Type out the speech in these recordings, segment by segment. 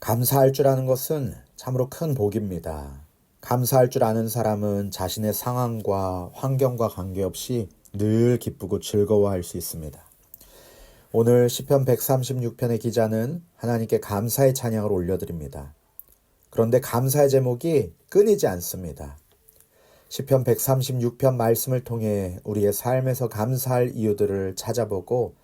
감사할 줄 아는 것은 참으로 큰 복입니다. 감사할 줄 아는 사람은 자신의 상황과 환경과 관계없이 늘 기쁘고 즐거워할 수 있습니다. 오늘 시편 136편의 기자는 하나님께 감사의 찬양을 올려드립니다. 그런데 감사의 제목이 끊이지 않습니다. 시편 136편 말씀을 통해 우리의 삶에서 감사할 이유들을 찾아보고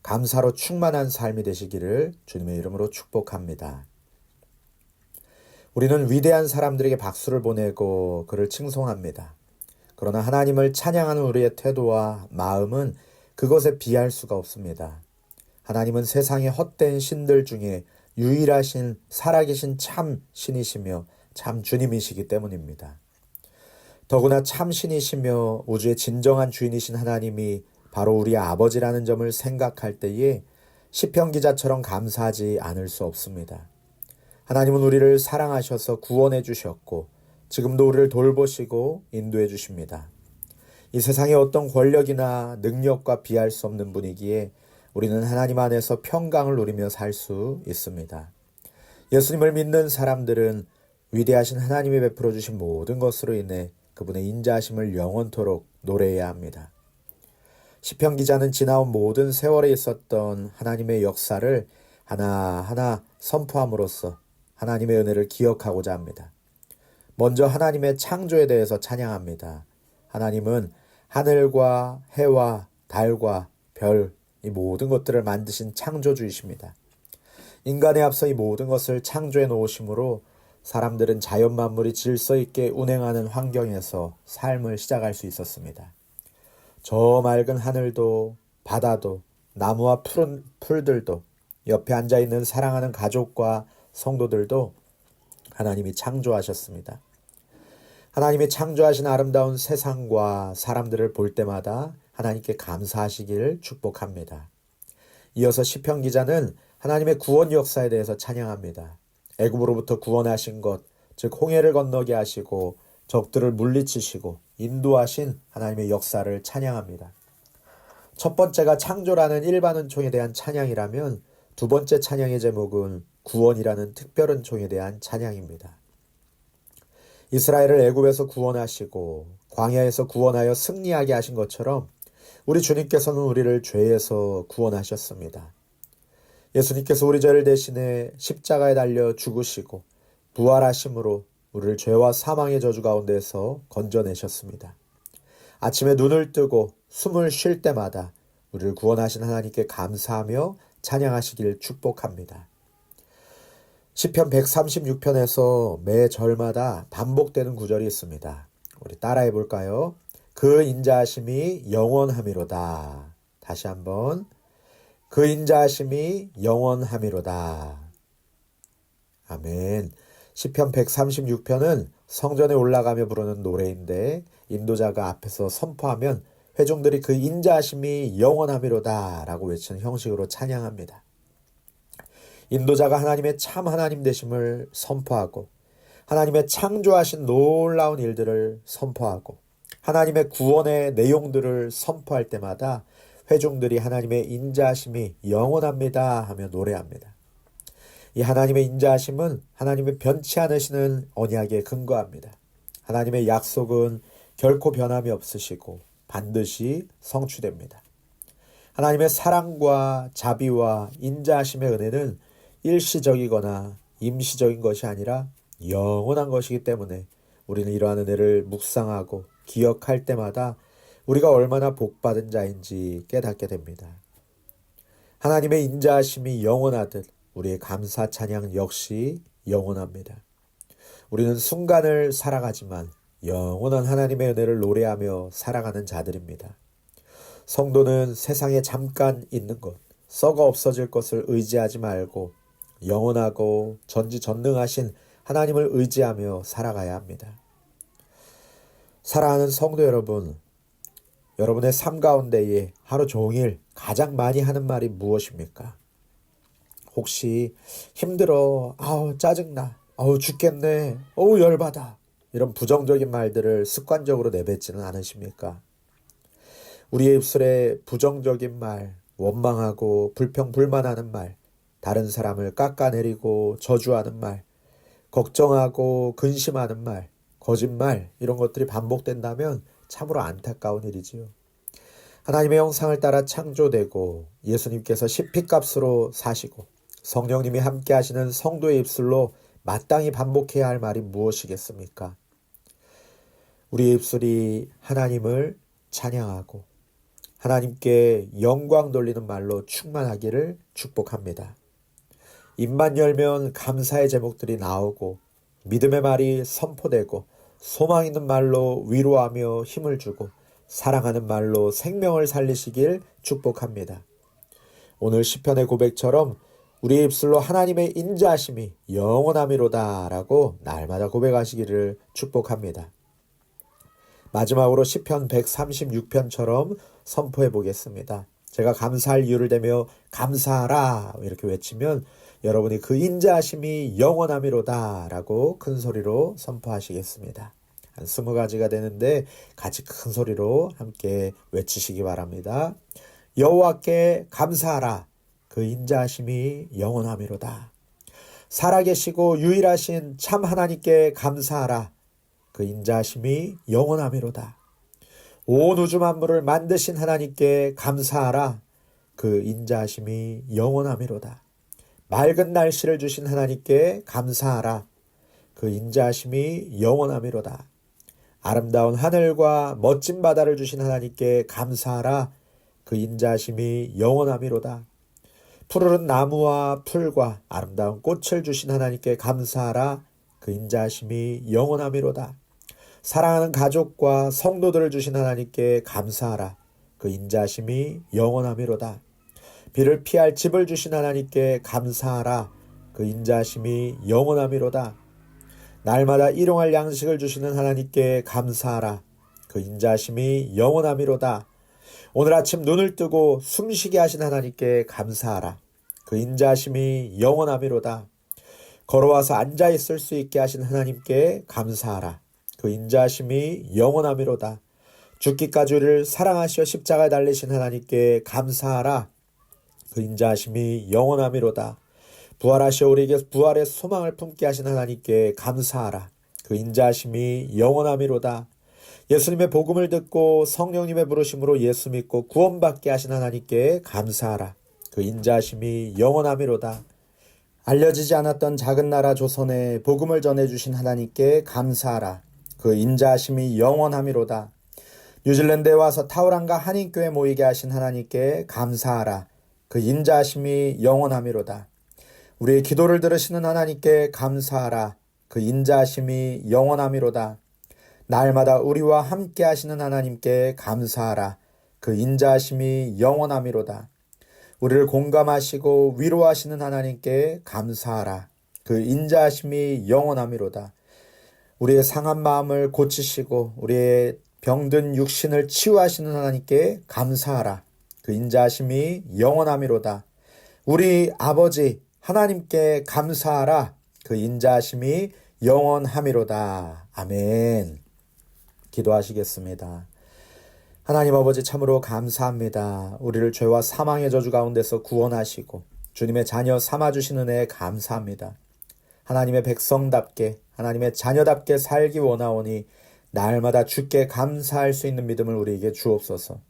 감사로 충만한 삶이 되시기를 주님의 이름으로 축복합니다. 우리는 위대한 사람들에게 박수를 보내고 그를 칭송합니다. 그러나 하나님을 찬양하는 우리의 태도와 마음은 그것에 비할 수가 없습니다. 하나님은 세상의 헛된 신들 중에 유일하신 살아계신 참 신이시며 참 주님이시기 때문입니다. 더구나 참 신이시며 우주의 진정한 주인이신 하나님이 바로 우리 아버지라는 점을 생각할 때에 시편 기자처럼 감사하지 않을 수 없습니다. 하나님은 우리를 사랑하셔서 구원해 주셨고 지금도 우리를 돌보시고 인도해 주십니다. 이 세상의 어떤 권력이나 능력과 비할 수 없는 분이기에 우리는 하나님 안에서 평강을 누리며 살 수 있습니다. 예수님을 믿는 사람들은 위대하신 하나님이 베풀어 주신 모든 것으로 인해 그분의 인자하심을 영원토록 노래해야 합니다. 시편 기자는 지나온 모든 세월에 있었던 하나님의 역사를 하나하나 선포함으로써 하나님의 은혜를 기억하고자 합니다. 먼저 하나님의 창조에 대해서 찬양합니다. 하나님은 하늘과 해와 달과 별, 이 모든 것들을 만드신 창조주이십니다. 인간에 앞서 이 모든 것을 창조해 놓으심으로 사람들은 자연 만물이 질서 있게 운행하는 환경에서 삶을 시작할 수 있었습니다. 저 맑은 하늘도 바다도 나무와 푸른 풀들도 옆에 앉아있는 사랑하는 가족과 성도들도 하나님이 창조하셨습니다. 하나님이 창조하신 아름다운 세상과 사람들을 볼 때마다 하나님께 감사하시기를 축복합니다. 이어서 시편 기자는 하나님의 구원 역사에 대해서 찬양합니다. 애굽으로부터 구원하신 것, 즉 홍해를 건너게 하시고 적들을 물리치시고 인도하신 하나님의 역사를 찬양합니다. 첫 번째가 창조라는 일반 은총에 대한 찬양이라면 두 번째 찬양의 제목은 구원이라는 특별 은총에 대한 찬양입니다. 이스라엘을 애굽에서 구원하시고 광야에서 구원하여 승리하게 하신 것처럼 우리 주님께서는 우리를 죄에서 구원하셨습니다. 예수님께서 우리 죄를 대신해 십자가에 달려 죽으시고 부활하심으로 우리를 죄와 사망의 저주 가운데서 건져내셨습니다. 아침에 눈을 뜨고 숨을 쉴 때마다 우리를 구원하신 하나님께 감사하며 찬양하시길 축복합니다. 시편 136편에서 매 절마다 반복되는 구절이 있습니다. 우리 따라해 볼까요? 그 인자하심이 영원함이로다. 다시 한번. 그 인자하심이 영원함이로다. 아멘. 시편 136편은 성전에 올라가며 부르는 노래인데 인도자가 앞에서 선포하면 회중들이 그 인자하심이 영원함이로다 라고 외치는 형식으로 찬양합니다. 인도자가 하나님의 참 하나님 되심을 선포하고 하나님의 창조하신 놀라운 일들을 선포하고 하나님의 구원의 내용들을 선포할 때마다 회중들이 하나님의 인자하심이 영원합니다 하며 노래합니다. 이 하나님의 인자하심은 하나님의 변치 않으시는 언약에 근거합니다. 하나님의 약속은 결코 변함이 없으시고 반드시 성취됩니다. 하나님의 사랑과 자비와 인자하심의 은혜는 일시적이거나 임시적인 것이 아니라 영원한 것이기 때문에 우리는 이러한 은혜를 묵상하고 기억할 때마다 우리가 얼마나 복받은 자인지 깨닫게 됩니다. 하나님의 인자하심이 영원하듯 우리의 감사 찬양 역시 영원합니다. 우리는 순간을 살아가지만 영원한 하나님의 은혜를 노래하며 살아가는 자들입니다. 성도는 세상에 잠깐 있는 것, 썩어 없어질 것을 의지하지 말고 영원하고 전지전능하신 하나님을 의지하며 살아가야 합니다. 사랑하는 성도 여러분, 여러분의 삶 가운데에 하루 종일 가장 많이 하는 말이 무엇입니까? 혹시 힘들어, 짜증나, 죽겠네, 열받아 이런 부정적인 말들을 습관적으로 내뱉지는 않으십니까? 우리의 입술에 부정적인 말, 원망하고 불평불만하는 말, 다른 사람을 깎아내리고 저주하는 말, 걱정하고 근심하는 말, 거짓말 이런 것들이 반복된다면 참으로 안타까운 일이지요. 하나님의 형상을 따라 창조되고 예수님께서 십피값으로 사시고 성령님이 함께 하시는 성도의 입술로 마땅히 반복해야 할 말이 무엇이겠습니까? 우리의 입술이 하나님을 찬양하고 하나님께 영광 돌리는 말로 충만하기를 축복합니다. 입만 열면 감사의 제목들이 나오고 믿음의 말이 선포되고 소망 있는 말로 위로하며 힘을 주고 사랑하는 말로 생명을 살리시길 축복합니다. 오늘 시편의 고백처럼 우리의 입술로 하나님의 인자하심이 영원하미로다 라고 날마다 고백하시기를 축복합니다. 마지막으로 시편 136편처럼 선포해 보겠습니다. 제가 감사할 이유를 대며 감사하라 이렇게 외치면 여러분이 그 인자하심이 영원하미로다 라고 큰 소리로 선포하시겠습니다. 한 20가지가 되는데 같이 큰 소리로 함께 외치시기 바랍니다. 여호와께 감사하라. 그 인자하심이 영원하미로다. 살아계시고 유일하신 참 하나님께 감사하라. 그 인자하심이 영원하미로다. 온 우주 만물을 만드신 하나님께 감사하라. 그 인자하심이 영원하미로다. 맑은 날씨를 주신 하나님께 감사하라. 그 인자하심이 영원하미로다. 아름다운 하늘과 멋진 바다를 주신 하나님께 감사하라. 그 인자하심이 영원하미로다. 푸르른 나무와 풀과 아름다운 꽃을 주신 하나님께 감사하라. 그 인자하심이 영원하미로다. 사랑하는 가족과 성도들을 주신 하나님께 감사하라. 그 인자하심이 영원하미로다. 비를 피할 집을 주신 하나님께 감사하라. 그 인자하심이 영원하미로다. 날마다 일용할 양식을 주시는 하나님께 감사하라. 그 인자하심이 영원하미로다. 오늘 아침 눈을 뜨고 숨쉬게 하신 하나님께 감사하라. 그 인자하심이 영원하미로다. 걸어와서 앉아있을 수 있게 하신 하나님께 감사하라. 그 인자하심이 영원하미로다. 죽기까지 우리를 사랑하시어 십자가에 달리신 하나님께 감사하라. 그 인자하심이 영원하미로다. 부활하시어 우리에게 부활의 소망을 품게 하신 하나님께 감사하라. 그 인자하심이 영원하미로다. 예수님의 복음을 듣고 성령님의 부르심으로 예수 믿고 구원받게 하신 하나님께 감사하라. 그 인자하심이 영원하미로다. 알려지지 않았던 작은 나라 조선에 복음을 전해주신 하나님께 감사하라. 그 인자하심이 영원하미로다. 뉴질랜드에 와서 타우랑과 한인교회 모이게 하신 하나님께 감사하라. 그 인자하심이 영원하미로다. 우리의 기도를 들으시는 하나님께 감사하라. 그 인자하심이 영원하미로다. 날마다 우리와 함께 하시는 하나님께 감사하라. 그 인자하심이 영원하미로다. 우리를 공감하시고 위로하시는 하나님께 감사하라. 그 인자하심이 영원하미로다. 우리의 상한 마음을 고치시고 우리의 병든 육신을 치유하시는 하나님께 감사하라. 그 인자하심이 영원하미로다. 우리 아버지 하나님께 감사하라. 그 인자하심이 영원하미로다. 아멘. 기도하시겠습니다. 하나님 아버지 참으로 감사합니다. 우리를 죄와 사망의 저주 가운데서 구원하시고 주님의 자녀 삼아주신 은혜에 감사합니다. 하나님의 백성답게 하나님의 자녀답게 살기 원하오니 날마다 주께 감사할 수 있는 믿음을 우리에게 주옵소서.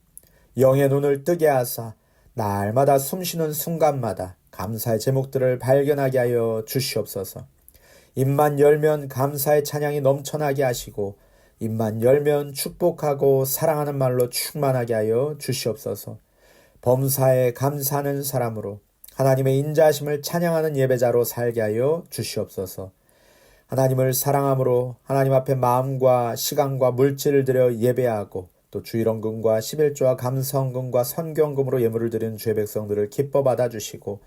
영의 눈을 뜨게 하사 날마다 숨쉬는 순간마다 감사의 제목들을 발견하게 하여 주시옵소서. 입만 열면 감사의 찬양이 넘쳐나게 하시고 입만 열면 축복하고 사랑하는 말로 충만하게 하여 주시옵소서. 범사에 감사하는 사람으로 하나님의 인자하심을 찬양하는 예배자로 살게 하여 주시옵소서. 하나님을 사랑함으로 하나님 앞에 마음과 시간과 물질을 들여 예배하고 또 주일원금과 11조와 감사헌금과 선교헌금으로 예물을 드리는 주의 백성들을 기뻐 받아주시고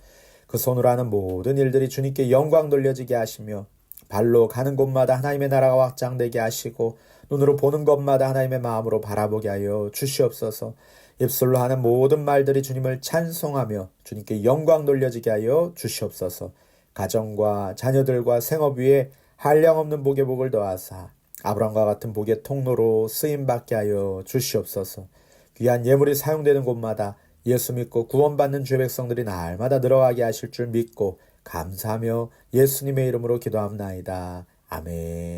그 손으로 하는 모든 일들이 주님께 영광 돌려지게 하시며 발로 가는 곳마다 하나님의 나라가 확장되게 하시고 눈으로 보는 것마다 하나님의 마음으로 바라보게 하여 주시옵소서. 입술로 하는 모든 말들이 주님을 찬송하며 주님께 영광 돌려지게 하여 주시옵소서. 가정과 자녀들과 생업 위에 한량없는 복의 복을 더하사 아브라함과 같은 복의 통로로 쓰임받게 하여 주시옵소서. 귀한 예물이 사용되는 곳마다 예수 믿고 구원받는 죄 백성들이 날마다 늘어가게 하실 줄 믿고 감사하며 예수님의 이름으로 기도합나이다. 아멘.